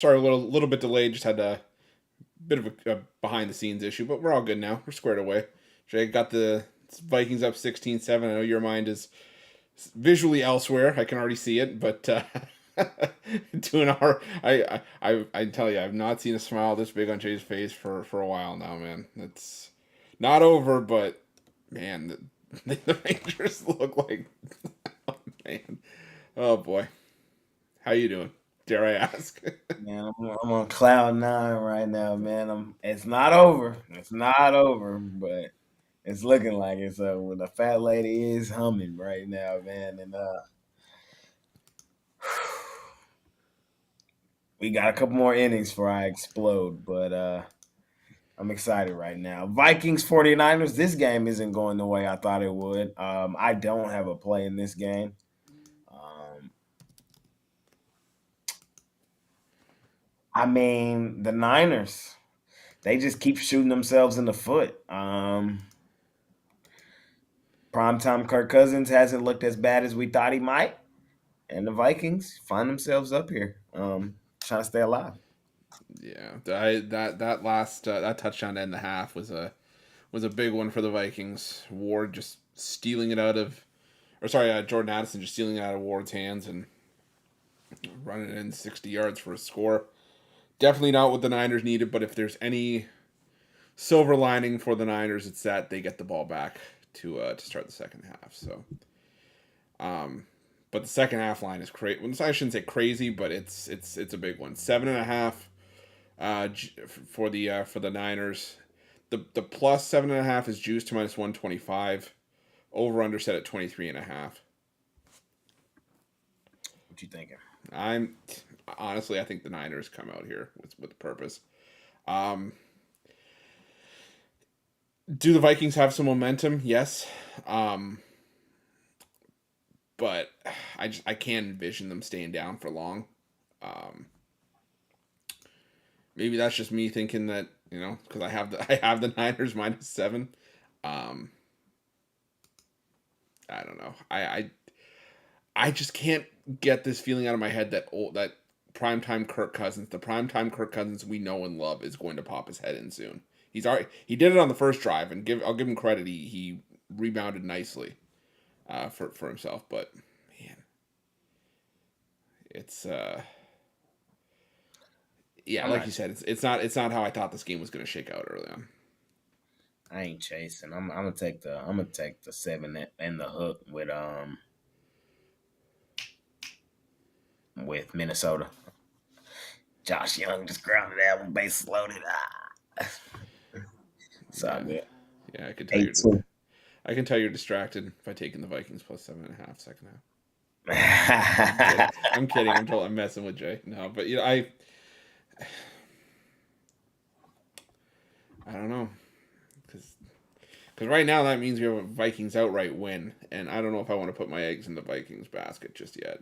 Sorry, a little bit delayed. Just had a bit of a behind the scenes issue, but we're all good now. We're squared away. Jay got the Vikings up 16-7. I know your mind is visually elsewhere. I can already see it, but 2 hour. I tell you, I've not seen a smile this big on Jay's face for a while now, man. It's not over, but man, the Rangers look like oh man, oh boy. How you doing? Dare I ask? Man, I'm on cloud nine right now, man. It's not over. It's not over, but it's looking like it's over. The fat lady is humming right now, man, and we got a couple more innings before I explode, but I'm excited right now. Vikings 49ers. This game isn't going the way I thought it would. I don't have a play in this game. Um, I mean, the Niners, they just keep shooting themselves in the foot. Primetime Kirk Cousins hasn't looked as bad as we thought he might, and the Vikings find themselves up here, trying to stay alive. Yeah, that last that touchdown to end the half was a big one for the Vikings. Ward just stealing it out of, or sorry, Jordan Addison just stealing it out of Ward's hands and running it in 60 yards for a score. Definitely not what the Niners needed, but if there's any silver lining for the Niners, it's that they get the ball back to start the second half. So, um, but the second half line is crazy. Well, I shouldn't say crazy, but it's a big one. 7.5 for the Niners. The plus 7.5 is juiced to minus 125. Over under set at 23.5. What you thinking? I'm honestly, I think the Niners come out here with purpose. Um, do the Vikings have some momentum? Yes, um, but I can't envision them staying down for long. Um, Maybe that's just me thinking that because I have the Niners -7. Um, I don't know. I just can't get this feeling out of my head that primetime Kirk Cousins, the primetime Kirk Cousins we know and love, is going to pop his head in soon. He did it on the first drive, and I'll give him credit. He rebounded nicely for himself, but man, it's yeah, I'm like not. you said, it's not how I thought this game was going to shake out early on. I ain't chasing. I'm gonna take the seven and the hook with Minnesota. Josh Young just grounded out with bases loaded. It's all Yeah, good. yeah, I can tell 8-2. I can tell you're distracted by taking the Vikings plus 7.5 second half. I'm kidding. I'm kidding. I'm messing with Jay. No, but I don't know because right now that means we have a Vikings outright win, and I don't know if I want to put my eggs in the Vikings basket just yet.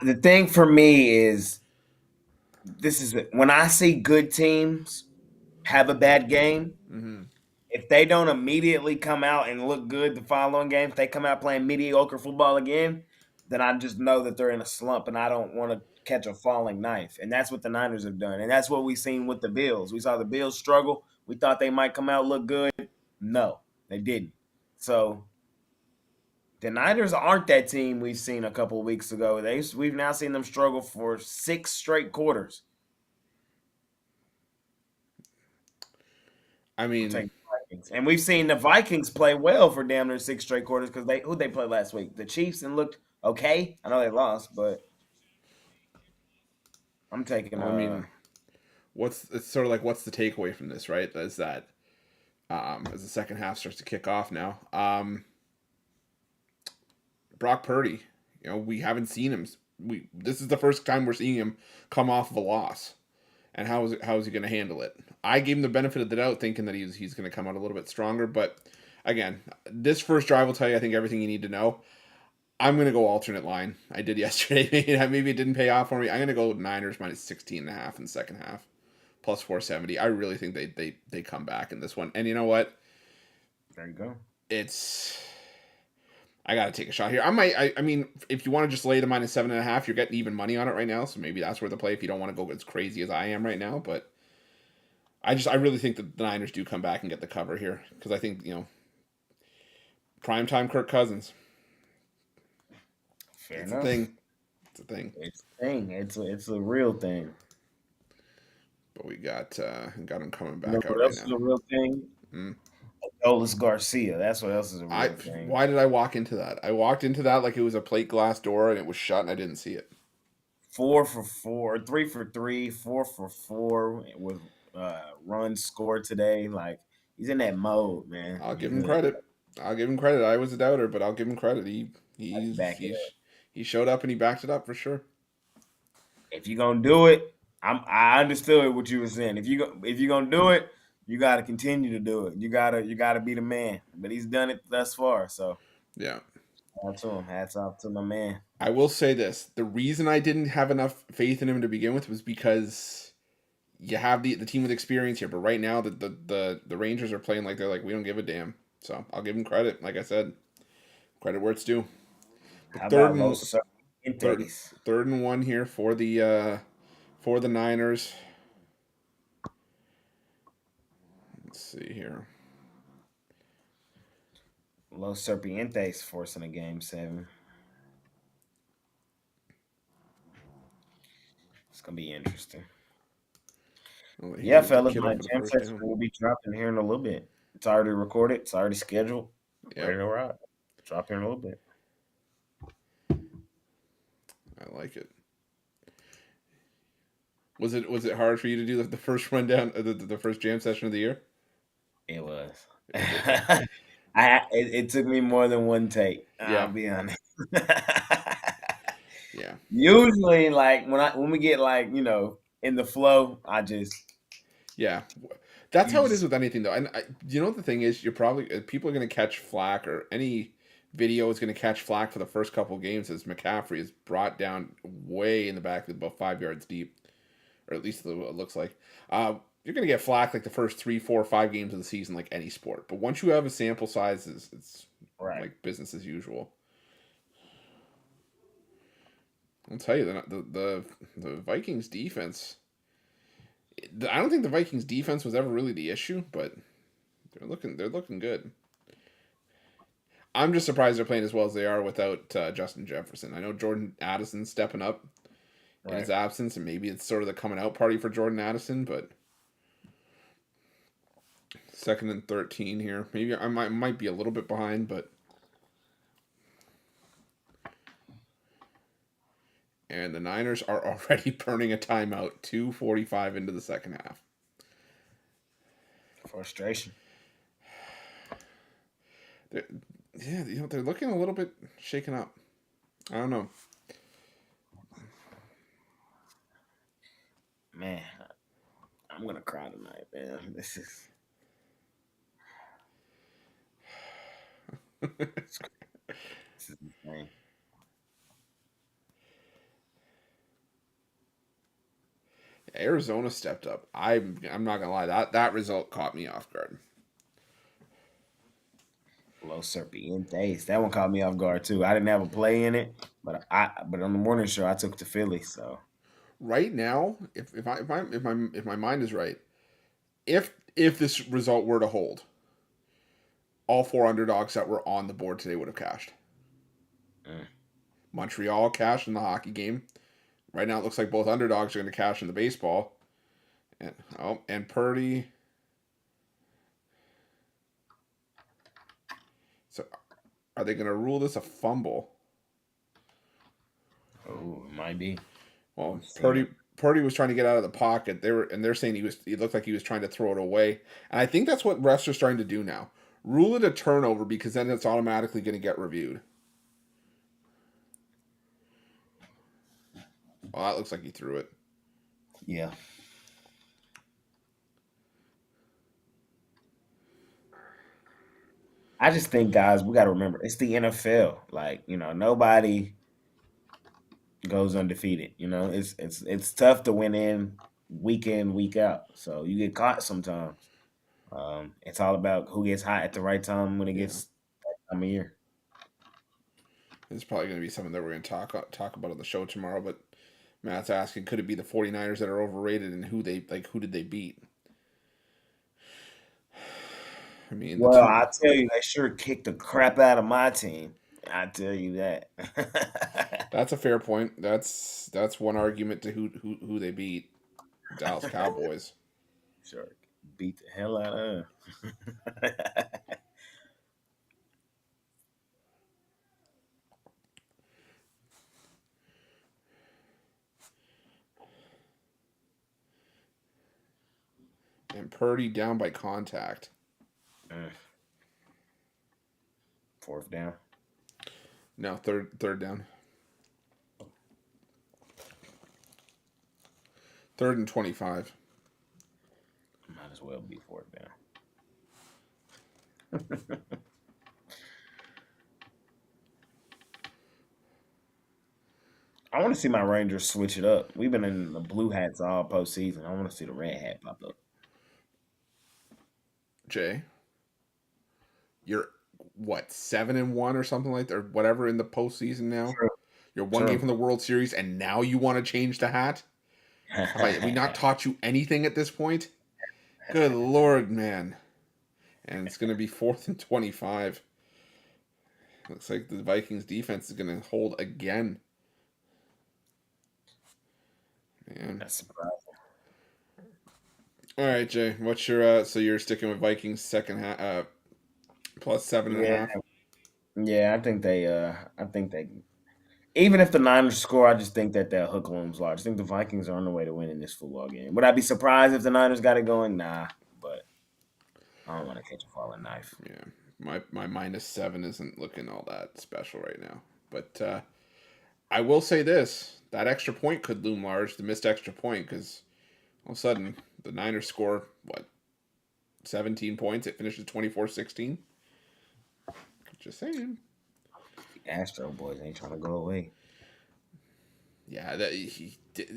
The thing for me is when I see good teams have a bad game, Mm-hmm. if they don't immediately come out and look good the following game, if they come out playing mediocre football again, then I just know that they're in a slump and I don't want to catch a falling knife. And that's what the Niners have done. And that's what we've seen with the Bills. We saw the Bills struggle. We thought they might come out look good. No, they didn't. So the Niners aren't that team we've seen a couple of weeks ago. We've now seen them struggle for 6 straight quarters. I I'm mean, taking the Vikings. And we've seen the Vikings play well for damn near 6 straight quarters because who they played last week? The Chiefs and looked okay. I know they lost, but I'm taking well, I mean, it's sort of like what's the takeaway from this, right? Is that as the second half starts to kick off now, Brock Purdy, we haven't seen him. This is the first time we're seeing him come off of a loss. And how is he going to handle it? I gave him the benefit of the doubt, thinking that he's going to come out a little bit stronger. But again, this first drive will tell you, I think, everything you need to know. I'm going to go alternate line. I did yesterday. Maybe it didn't pay off for me. I'm going to go Niners minus 16.5 in the second half, plus 470. I really think they come back in this one. And you know what? there you go. It's I gotta take a shot here. I mean, if you want to just lay the -7.5, you're getting even money on it right now. So maybe that's where the play if you don't want to go as crazy as I am right now. But I really think that the Niners do come back and get the cover here because I think primetime Kirk Cousins. Fair It's a enough. thing. It's a thing. It's a thing. It's a real thing. But we got him coming You know back out what right else is now. a real thing? Mm. Olis Garcia. That's what else is a I real thing. why did I walk into that? I walked into that like it was a plate glass door and it was shut and I didn't see it. 4 for 4, 3 for 3, 4 for 4 with runs scored today. Like he's in that mode, man. I'll He's give him good. credit. I'll give him credit. I was a doubter, but I'll give him credit. Back it up. He showed up and he backed it up for sure. If you're gonna do it, I understood what you were saying. If you're gonna do it, you got to continue to do it. You gotta be the man. But he's done it thus far. So Yeah. hats to him. Hats off to my man. I will say this. The reason I didn't have enough faith in him to begin with was because you have the team with experience here, but right now the Rangers are playing like they're like we don't give a damn. So I'll give him credit. Like I said, credit where it's due. But How about Los third Sarmientos? third and one here for the Niners. Let's see here. Los Serpientes forcing a game 7. It's gonna be interesting. Oh, he Yeah, moved the fellas, kid my over the jam first session down. will be dropping here in a little bit. It's already recorded. It's already scheduled. Yep, Ready to rock. Drop here in a little bit. I like it. Was it hard for you to do the first rundown, the first jam session of the year? It was. It, It took me more than one take. I'll yeah, be honest. yeah, Usually, like when we get like in the flow, yeah. That's you how it is just with anything, though. And you know what the thing is, you're probably people are going to catch flack, or any video is going to catch flack for the first couple games as McCaffrey is brought down way in the back, about 5 yards deep, or at least it looks like. You're going to get flack like the first 3, 4, 5 games of the season, like any sport. But once you have a sample size, it's right. like business as usual. I'll tell you, the Vikings defense. I don't think the Vikings defense was ever really the issue, but they're looking good. I'm just surprised they're playing as well as they are without Justin Jefferson. I know Jordan Addison's stepping up in his Right. absence, and maybe it's sort of the coming out party for Jordan Addison. But second and 13 here, maybe I might be a little bit behind, but and the Niners are already burning a timeout. 2:45 into the second half. Frustration. They're, yeah, they're looking a little bit shaken up. I don't know. Man, I'm gonna cry tonight, man. This is insane. Arizona stepped up. I'm not gonna lie, that result caught me off guard. Los Serpientes. That one caught me off guard too. I didn't have a play in it, but on the morning show I took the Philly. So Right now, if my mind is right, if this result were to hold, all four underdogs that were on the board today would have cashed. mm, Montreal cashed in the hockey game. Right now, it looks like both underdogs are going to cash in the baseball. And Purdy. So, are they going to rule this a fumble? oh, it might be. Well, We've seen Purdy it. Purdy was trying to get out of the pocket. They're saying he looked like he was trying to throw it away. And I think that's what refs are starting to do now. Rule it a turnover because then it's automatically going to get reviewed. Well, that looks like he threw it. Yeah. I just think, guys, we got to remember it's the NFL. Like, nobody goes undefeated. It's tough to win week in, week out. So you get caught sometimes. It's all about who gets hot at the right time when it Yeah. gets that time of year. It's probably going to be something that we're going to talk about on the show tomorrow. But Matt's asking, could it be the 49ers that are overrated, and who did they beat? I mean, the Well, two. I tell you, they sure kicked the crap out of my team. I tell you that. That's a fair point. That's one argument to who they beat. Dallas Cowboys. Sure, beat the hell out of them. And Purdy down by contact. Fourth down. No, third down. 3rd and 25. Might as well be fourth down. I want to see my Rangers switch it up. We've been in the blue hats all postseason. I want to see the red hat pop up. Jay, you're what 7-1 or something like that, or whatever in the postseason now. True. You're one game from the World Series, and now you want to change the hat? Have we not taught you anything at this point? Good Lord, man. And it's going to be 4th and 25. Looks like the Vikings defense is going to hold again. Man. That's surprising. All right, Jay. What's your so you're sticking with Vikings second half plus 7.5? Yeah, I think they even if the Niners score, I just think that their hook looms large. I think the Vikings are on the way to winning this football game. Would I be surprised if the Niners got it going? Nah, but I don't want to catch a falling knife. Yeah, my -7 isn't looking all that special right now. But I will say this: that extra point could loom large. The missed extra point, because all of a sudden the Niners score what 17 points. It finishes 24-16. Just saying. The Astro boys ain't trying to go away. Yeah,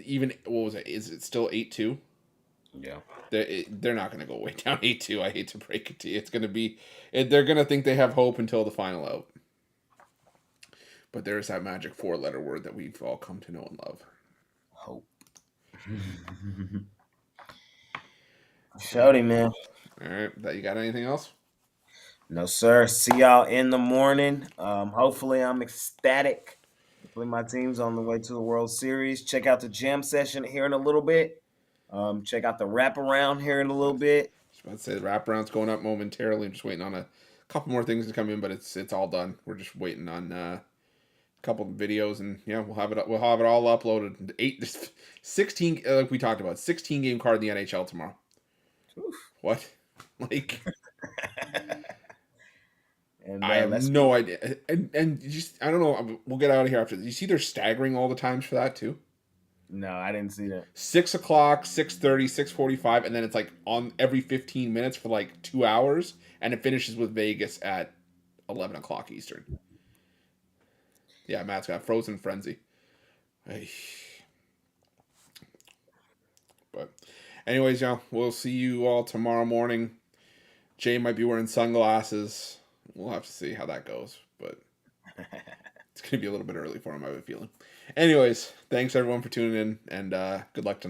even what was it? Is it still 8-2? Yeah. They're not going to go way down 8-2. I hate to break it to you. It's going to be they're going to think they have hope until the final out. But there's that magic 4-letter word that we've all come to know and love. Hope. Shouty, man. All right, that you got anything else? No, sir. See y'all in the morning. Hopefully I'm ecstatic. Hopefully my team's on the way to the World Series. Check out the jam session here in a little bit. Check out the wraparound here in a little bit. I was about to say the wraparound's going up momentarily. I'm just waiting on a couple more things to come in, but it's all done. We're just waiting on a couple of videos, and yeah, we'll have it all uploaded. 16 like we talked about, 16 game card in the NHL tomorrow. Oof. What? Like And, I have no idea. And just I don't know. We'll get out of here after this. You see, they're staggering all the times for that too. No, I didn't see that. 6 o'clock, 6:30, 6:45, and then it's like on every 15 minutes for like 2 hours, and it finishes with Vegas at 11 o'clock Eastern. Yeah, Matt's got Frozen Frenzy. But anyways, y'all, we'll see you all tomorrow morning. Jay might be wearing sunglasses. We'll have to see how that goes, but it's going to be a little bit early for him, I have a feeling. Anyways, thanks everyone for tuning in, and good luck tonight.